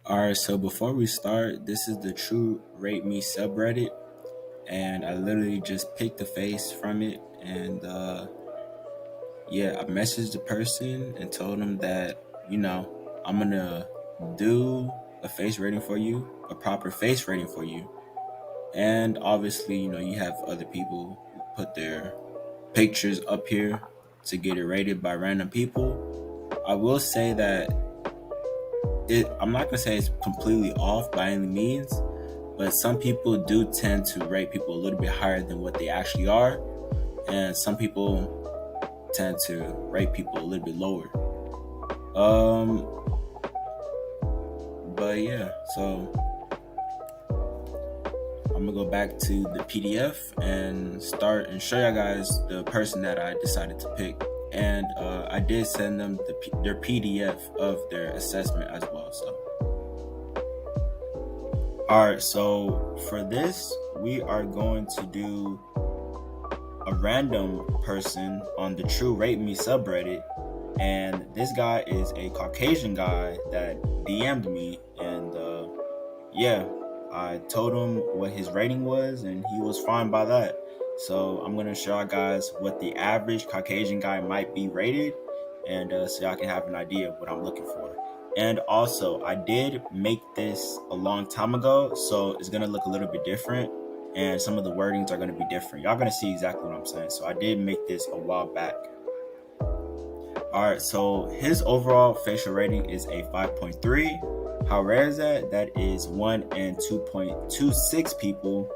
Alright, so before we start, this is the Truerateme subreddit, and I literally just picked the face from it, and I messaged the person and told them that, I'm gonna do a face rating for you, a proper face rating for you, and obviously, you have other people who put their pictures up here to get it rated by random people. I will say that I'm not gonna say it's completely off by any means, but some people do tend to rate people a little bit higher than what they actually are, and some people tend to rate people a little bit lower. Um, but yeah, so I'm gonna go back to the PDF and start and show you guys the person that I decided to pick. And I did send them their PDF of their assessment as well. So, all right. So for this, we are going to do a random person on the Truerateme subreddit, and this guy is a Caucasian guy that DM'd me, and I told him what his rating was, and he was fine by that. So I'm gonna show you guys what the average Caucasian guy might be rated, and so y'all can have an idea of what I'm looking for. And also, I did make this a long time ago, so it's gonna look a little bit different, and some of the wordings are gonna be different. Y'all gonna see exactly what I'm saying. So I did make this a while back. All right, so his overall facial rating is a 5.3. How rare is that? That is 1 in 2.26 people.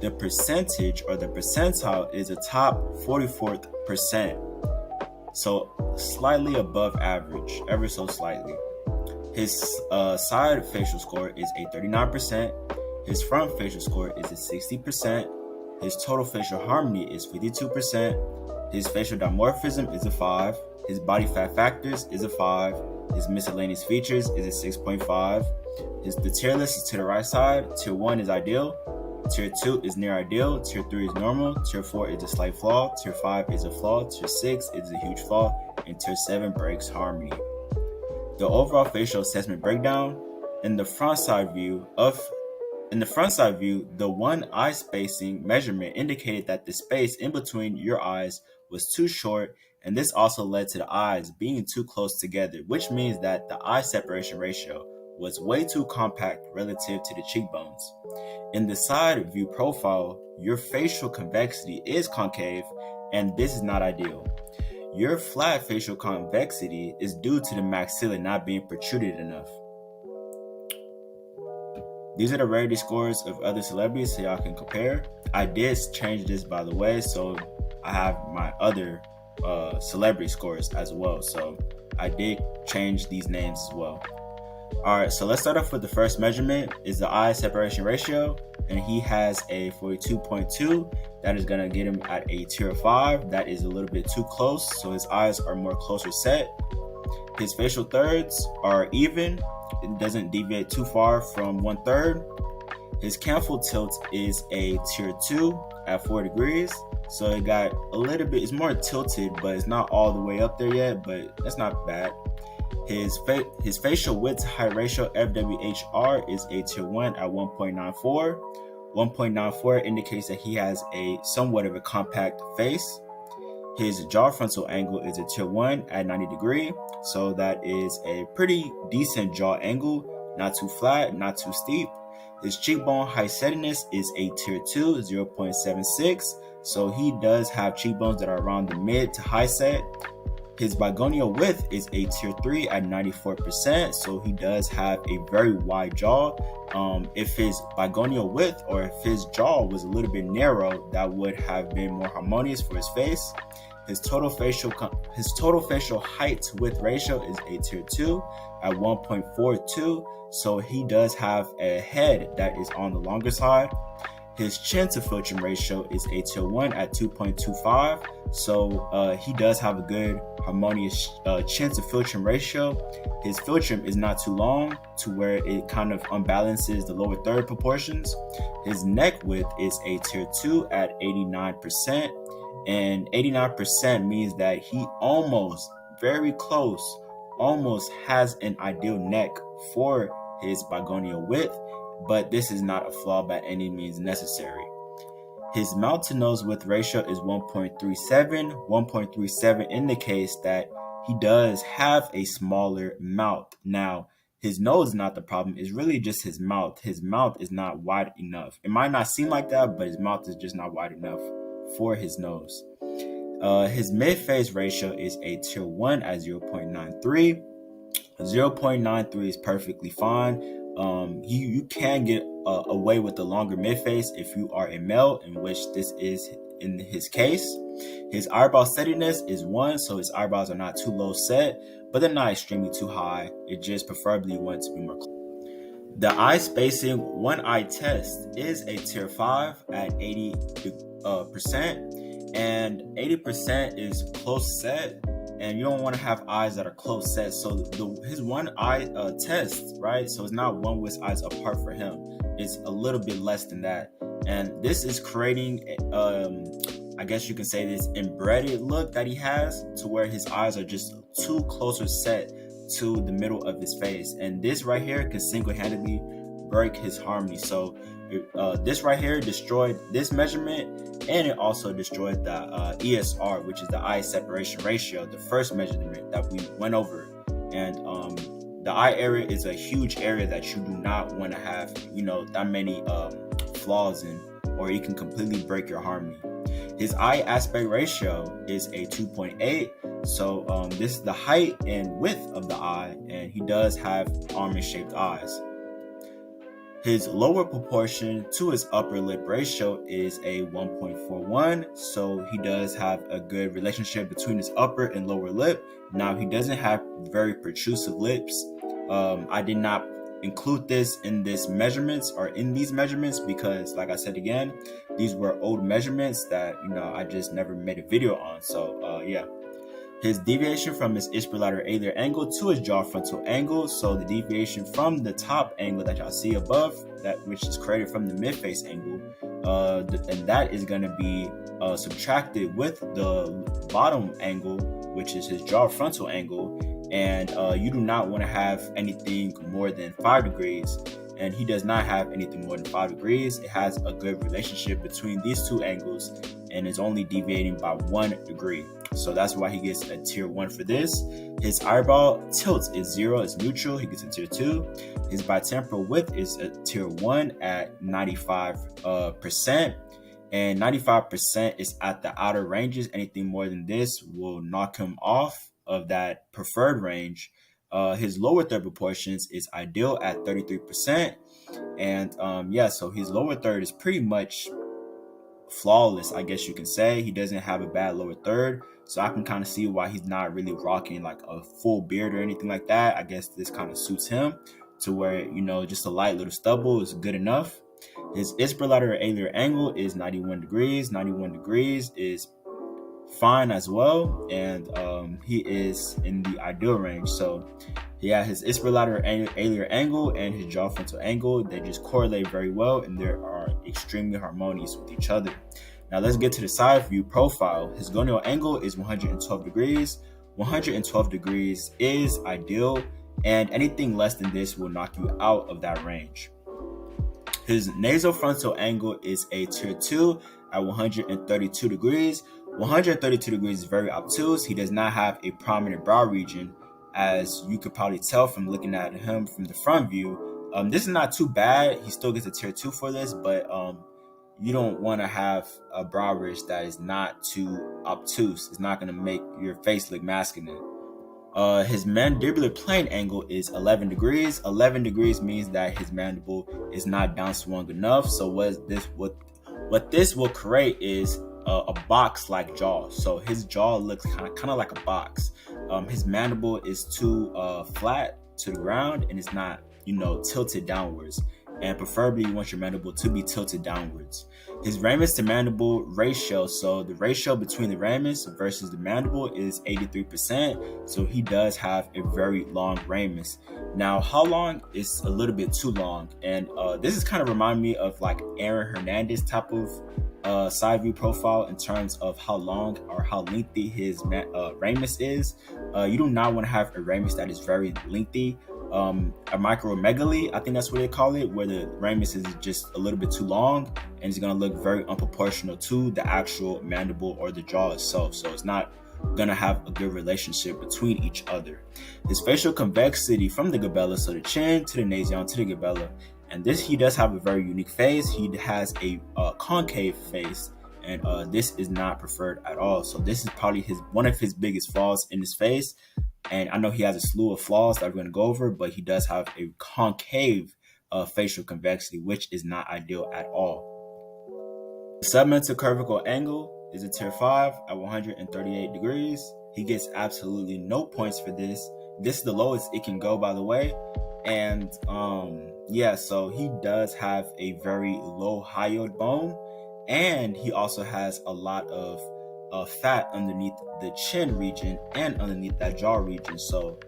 The percentage or the percentile is a top 44th percent. So slightly above average, ever so slightly. His side facial score is a 39%. His front facial score is a 60%. His total facial harmony is 52%. His facial dimorphism is a 5. His body fat factors is a 5. His miscellaneous features is a 6.5. The tier list is to the right side. Tier 1 is ideal. Tier 2 is near ideal. Tier 3 is normal. Tier 4 is a slight flaw. Tier 5 is a flaw. Tier 6 is a huge flaw. And Tier 7 breaks harmony. The overall facial assessment breakdown in the front side view, the one eye spacing measurement indicated that the space in between your eyes was too short, and this also led to the eyes being too close together, which means that the eye separation ratio was way too compact relative to the cheekbones. In the side view profile, your facial convexity is concave, and this is not ideal. Your flat facial convexity is due to the maxilla not being protruded enough. These are the rarity scores of other celebrities so y'all can compare. I did change this, by the way, so I have my other celebrity scores as well. So I did change these names as well. All right, so let's start off with the first measurement is the eye separation ratio, and he has a 42.2. That is gonna get him at a tier 5. That is a little bit too close, so his eyes are more closer set. His facial thirds are even. It doesn't deviate too far from 1/3. His canthal tilt is a tier 2 at 4 degrees. So it got a little bit, it's more tilted, but it's not all the way up there yet, but that's not bad. His facial width to height ratio, FWHR, is a tier 1 at 1.94. 1.94 indicates that he has a somewhat of a compact face. His jaw frontal angle is a tier 1 at 90 degrees, so that is a pretty decent jaw angle, not too flat, not too steep. His cheekbone height settiness is a tier 2, 0.76, so he does have cheekbones that are around the mid to high set. His bigonial width is a tier 3 at 94%, so he does have a very wide jaw. If his bigonial width or if his jaw was a little bit narrow, that would have been more harmonious for his face. His total facial height to width ratio is a tier 2 at 1.42, so he does have a head that is on the longer side. His chin to philtrum ratio is a tier 1 at 2.25, so he does have a good harmonious chin to philtrum ratio. His philtrum is not too long to where it kind of unbalances the lower third proportions. His neck width is a tier 2 at 89%, and 89% means that he almost, very close, almost has an ideal neck for his bigonial width, but this is not a flaw by any means necessary. His mouth to nose width ratio is 1.37. 1.37 indicates that he does have a smaller mouth. Now, his nose is not the problem. It's really just his mouth. His mouth is not wide enough. It might not seem like that, but his mouth is just not wide enough for his nose. His mid-face ratio is a tier 1 at 0.93. 0.93 is perfectly fine. You can get away with the longer mid-face if you are a male, in which this is in his case. His eyebrow steadiness is 1, so his eyebrows are not too low set, but they're not extremely too high. It just preferably wants to be more close. The eye spacing one eye test is a tier 5 at 80%, and 80% is close set, and you don't want to have eyes that are close set. So his one eye test, right? So it's not one with eyes apart for him. It's a little bit less than that, and this is creating, I guess you can say, this embedded look that he has, to where his eyes are just too closer set to the middle of his face, and this right here can single-handedly break his harmony. So this right here destroyed this measurement, and it also destroyed the ESR, which is the eye separation ratio, the first measurement that we went over. And the eye area is a huge area that you do not want to have, that many flaws in, or it can completely break your harmony. His eye aspect ratio is a 2.8. So this is the height and width of the eye, and he does have almond-shaped eyes. His lower proportion to his upper lip ratio is a 1.41, so he does have a good relationship between his upper and lower lip. Now, he doesn't have very protrusive lips. I did not include this in these measurements because, like I said again, these were old measurements that I just never made a video on. So yeah. His deviation from his ipsilateral aliar angle to his jaw frontal angle, so the deviation from the top angle that y'all see above, that which is created from the mid-face angle, and that is going to be subtracted with the bottom angle, which is his jaw frontal angle, and you do not want to have anything more than 5 degrees, and he does not have anything more than 5 degrees. It has a good relationship between these two angles, and is only deviating by 1 degree. So that's why he gets a tier 1 for this. His eyebrow tilt is 0, it's neutral. He gets a tier 2. His bitemporal width is a tier 1 at 95%. And 95% is at the outer ranges. Anything more than this will knock him off of that preferred range. His lower third proportions is ideal at 33%. And so his lower third is pretty much flawless, I guess you can say. He doesn't have a bad lower third, so I can kind of see why he's not really rocking like a full beard or anything like that. I guess this kind of suits him, to where just a light little stubble is good enough. His ipsilateral aliar angle is 91 degrees. 91 degrees is fine as well, and he is in the ideal range. So yeah, his ipsilateral aliar angle and his jaw frontal angle, they just correlate very well, and they are extremely harmonious with each other. Now let's get to the side view profile. His gonial angle is 112 degrees. 112 degrees is ideal, and anything less than this will knock you out of that range. His nasal frontal angle is a tier 2 at 132 degrees. 132 degrees is very obtuse. He does not have a prominent brow region, as you could probably tell from looking at him from the front view. This is not too bad. He still gets a tier 2 for this, but you don't want to have a brow ridge that is not too obtuse. It's not going to make your face look masculine. His mandibular plane angle is 11 degrees. 11 degrees means that his mandible is not down swung enough. So what this will create is a box-like jaw. So his jaw looks kind of like a box. His mandible is too flat to the ground, and it's not tilted downwards. And preferably you want your mandible to be tilted downwards. His ramus to mandible ratio, so the ratio between the ramus versus the mandible is 83%. So he does have a very long ramus. Now, how long is a little bit too long, and this is kind of remind me of like Aaron Hernandez type of side view profile in terms of how long or how lengthy his ramus is. You do not want to have a ramus that is very lengthy. a micromegaly, I think that's what they call it, where the ramus is just a little bit too long and it's going to look very unproportional to the actual mandible or the jaw itself. So it's not going to have a good relationship between each other. His facial convexity from the glabella, so the chin to the nasion to the glabella, and this, he does have a very unique face. He has a concave face, and this is not preferred at all. So this is probably one of his biggest flaws in his face. And I know he has a slew of flaws that we're going to go over, but he does have a concave facial convexity, which is not ideal at all. The submental cervical angle is a tier 5 at 138 degrees. He gets absolutely no points for this. This is the lowest it can go, by the way. And yeah, so he does have a very low hyoid bone, and he also has a lot of fat underneath the chin region and underneath that jaw region. So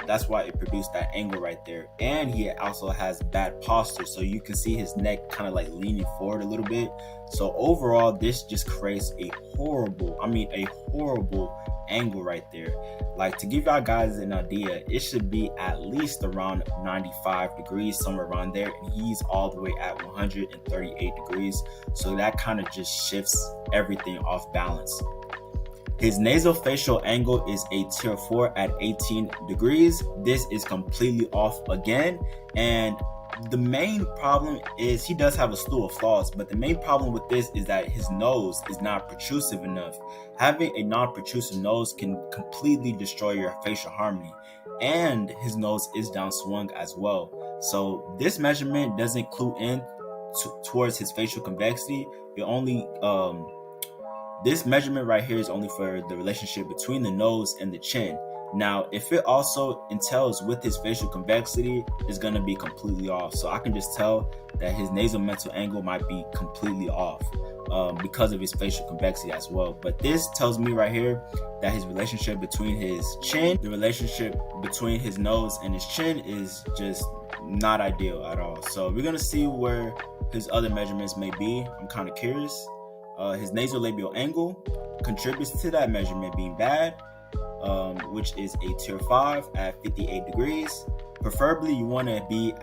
that's why it produced that angle right there. And he also has bad posture, so you can see his neck kind of like leaning forward a little bit. So overall, this just creates a horrible angle right there. Like, to give y'all guys an idea, it should be at least around 95 degrees, somewhere around there, and he's all the way at 138 degrees. So that kind of just shifts everything off balance. His nasofacial angle is a tier 4 at 18 degrees. This is completely off again, and the main problem is he does have a slew of flaws, but the main problem with this is that his nose is not protrusive enough. Having a non-protrusive nose can completely destroy your facial harmony, and his nose is downswung as well. So this measurement doesn't clue in towards his facial convexity. It only this measurement right here is only for the relationship between the nose and the chin. Now, if it also entails with his facial convexity, it's going to be completely off. So I can just tell that his nasal mental angle might be completely off because of his facial convexity as well. But this tells me right here that his relationship between his chin, the relationship between his nose and his chin is just not ideal at all. So we're going to see where his other measurements may be. I'm kind of curious. His nasolabial angle contributes to that measurement being bad, which is a tier 5 at 58 degrees. Preferably, you want to be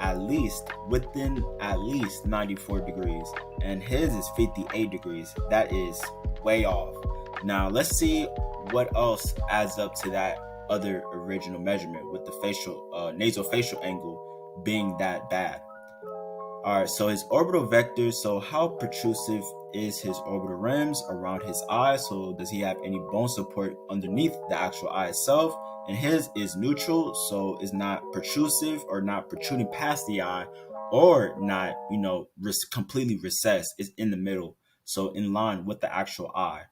within at least 94 degrees, and his is 58 degrees. That is way off. Now, let's see what else adds up to that other original measurement with the nasofacial angle being that bad. All right, so his orbital vectors. So how protrusive is his orbital rims around his eye? So does he have any bone support underneath the actual eye itself? And his is neutral, so it's not protrusive or not protruding past the eye, or not, completely recessed. It's in the middle, so in line with the actual eye.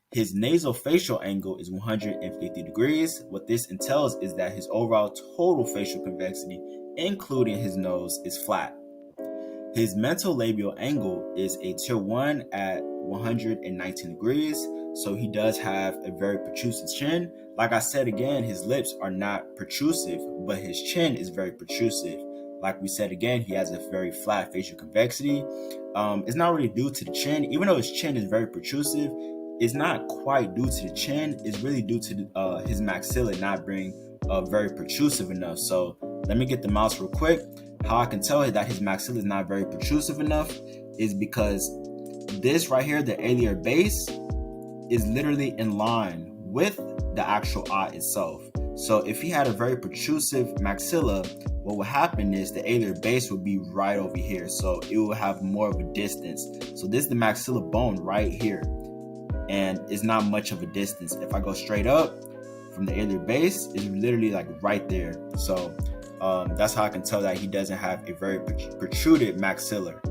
His nasofacial angle is 150 degrees. What this entails is that his overall total facial convexity, including his nose, is flat. His mental labial angle is a tier 1 at 119 degrees, so he does have a very protrusive chin. Like I said again, his lips are not protrusive, but his chin is very protrusive. Like we said again, he has a very flat facial convexity. It's not really due to the chin. Even though his chin is very protrusive, it's not quite due to the chin. It's really due to his maxilla not being very protrusive enough. So let me get the mouse real quick. How I can tell that his maxilla is not very protrusive enough is because this right here, the alar base, is literally in line with the actual eye itself. So if he had a very protrusive maxilla, what would happen is the alar base would be right over here. So it will have more of a distance. So this is the maxilla bone right here, and it's not much of a distance. If I go straight up from the alar base, it's literally like right there. So that's how I can tell that he doesn't have a very protruded maxilla.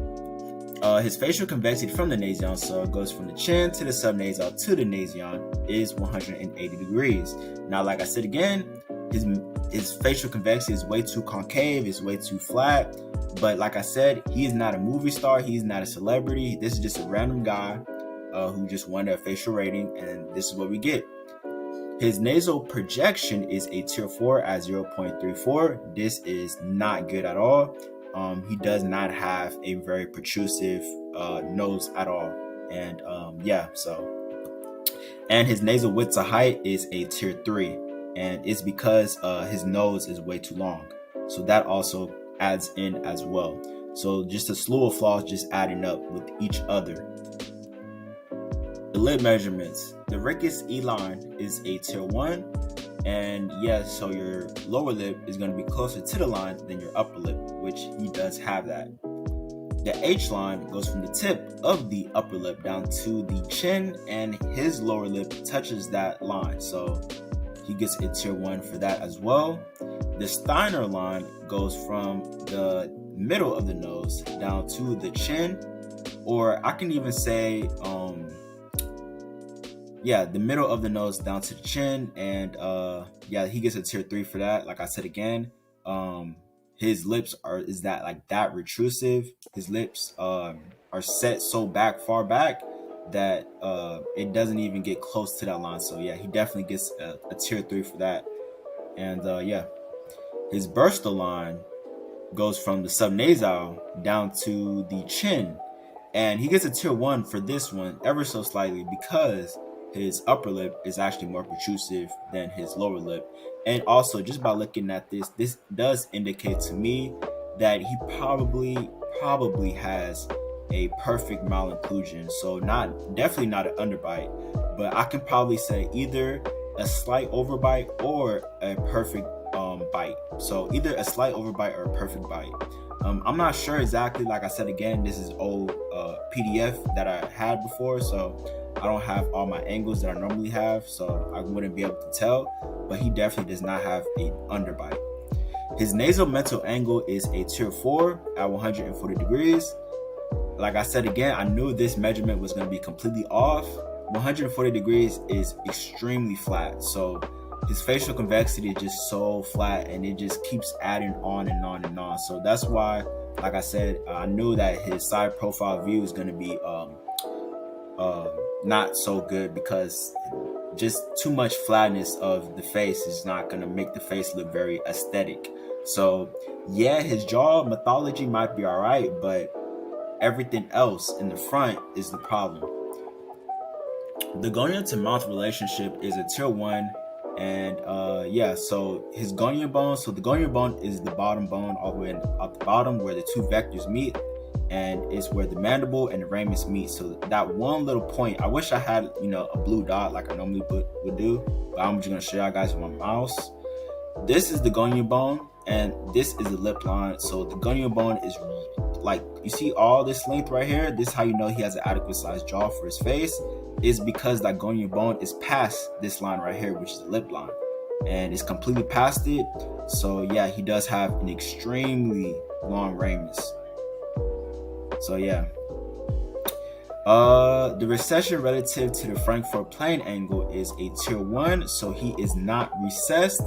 His facial convexity from the nasion, so it goes from the chin to the subnasal to the nasion, is 180 degrees. Now, like I said again, his facial convexity is way too concave, it's way too flat. But like I said, he is not a movie star, he's not a celebrity. This is just a random guy who just wanted a facial rating, and this is what we get. His nasal projection is a tier 4 at 0.34. This is not good at all. He does not have a very protrusive nose at all. And and his nasal width to height is a tier 3. And it's because his nose is way too long. So that also adds in as well. So just a slew of flaws just adding up with each other. The lip measurements. The Rickus E line is a tier 1. And yes, so your lower lip is going to be closer to the line than your upper lip, which he does have that. The H line goes from the tip of the upper lip down to the chin, and his lower lip touches that line. So he gets a tier 1 for that as well. The Steiner line goes from the middle of the nose down to the chin, or I can even say, the middle of the nose down to the chin, and he gets a tier 3 for that. Like I said again, his lips is that retrusive. His lips are set so far back that it doesn't even get close to that line. So yeah, he definitely gets a tier 3 for that. And his burstal line goes from the subnasal down to the chin, and he gets a tier 1 for this one ever so slightly, because his upper lip is actually more protrusive than his lower lip. And also, just by looking at this does indicate to me that he probably has a perfect malocclusion. So definitely not an underbite, but I can probably say either a slight overbite or a perfect bite. So either a slight overbite or a perfect bite. I'm not sure exactly. Like I said again, this is old PDF that I had before, so I don't have all my angles that I normally have, so I wouldn't be able to tell, but he definitely does not have an underbite. His nasal mental angle is a tier 4 at 140 degrees. Like I said again, I knew this measurement was going to be completely off. 140 degrees is extremely flat, so his facial convexity is just so flat, and it just keeps adding on and on and on. So that's why, like I said, I knew that his side profile view is going to be not so good, because just too much flatness of the face is not going to make the face look very aesthetic. So yeah, his jaw morphology might be all right, but everything else in the front is the problem. The gonium to mouth relationship is a tier 1. And so his gonium bone, so the gonium bone is the bottom bone all the way at the bottom where the two vectors meet, and it's where the mandible and the ramus meet. So that one little point, I wish I had a blue dot like I normally would do, but I'm just gonna show y'all guys with my mouse. This is the gonium bone, and this is the lip line. So the gonium bone is like, you see all this length right here. This is how you know he has an adequate sized jaw for his face, is because that gonium bone is past this line right here, which is the lip line, and it's completely past it. So yeah, he does have an extremely long ramus. So yeah, the recession relative to the Frankfurt plane angle is a tier 1, so he is not recessed.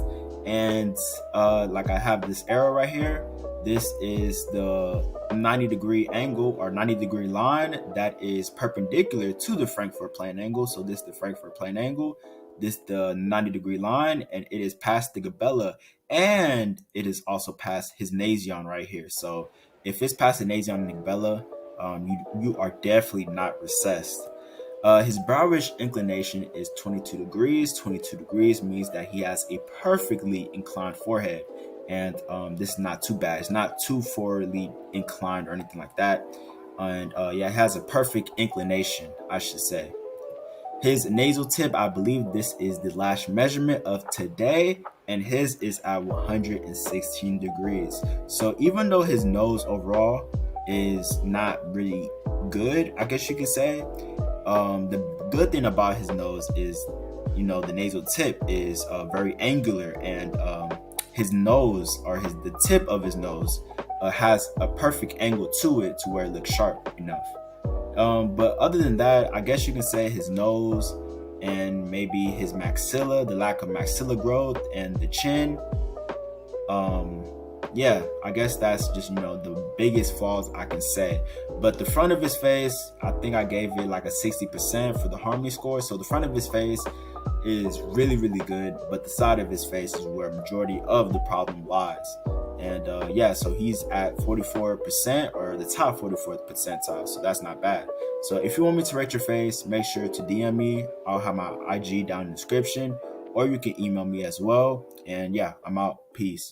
And like I have this arrow right here, this is the 90-degree angle or 90-degree line that is perpendicular to the Frankfurt plane angle. So this is the Frankfurt plane angle, this the 90-degree line, and it is past the glabella, and it is also past his nasion right here. So if it's past the nasion and the glabella, you are definitely not recessed. His brow ridge inclination is 22 degrees. 22 degrees means that he has a perfectly inclined forehead. And this is not too bad. It's not too forwardly inclined or anything like that. And it has a perfect inclination, I should say. His nasal tip, I believe this is the last measurement of today, and his is at 116 degrees. So even though his nose overall is not really good, I guess you could say, the good thing about his nose is, the nasal tip is very angular, and his nose, or the tip of his nose, has a perfect angle to it to where it looks sharp enough. But other than that, I guess you can say his nose and maybe his maxilla, the lack of maxilla growth, and the chin. I guess that's just, the biggest flaws I can say. But the front of his face, I think I gave it like a 60% for the harmony score. So the front of his face is really, really good, but the side of his face is where majority of the problem lies. And so he's at 44%, or the top 44th percentile, so that's not bad. So if you want me to rate your face, make sure to DM me. I'll have my IG down in the description, or you can email me as well. And yeah, I'm out. Peace.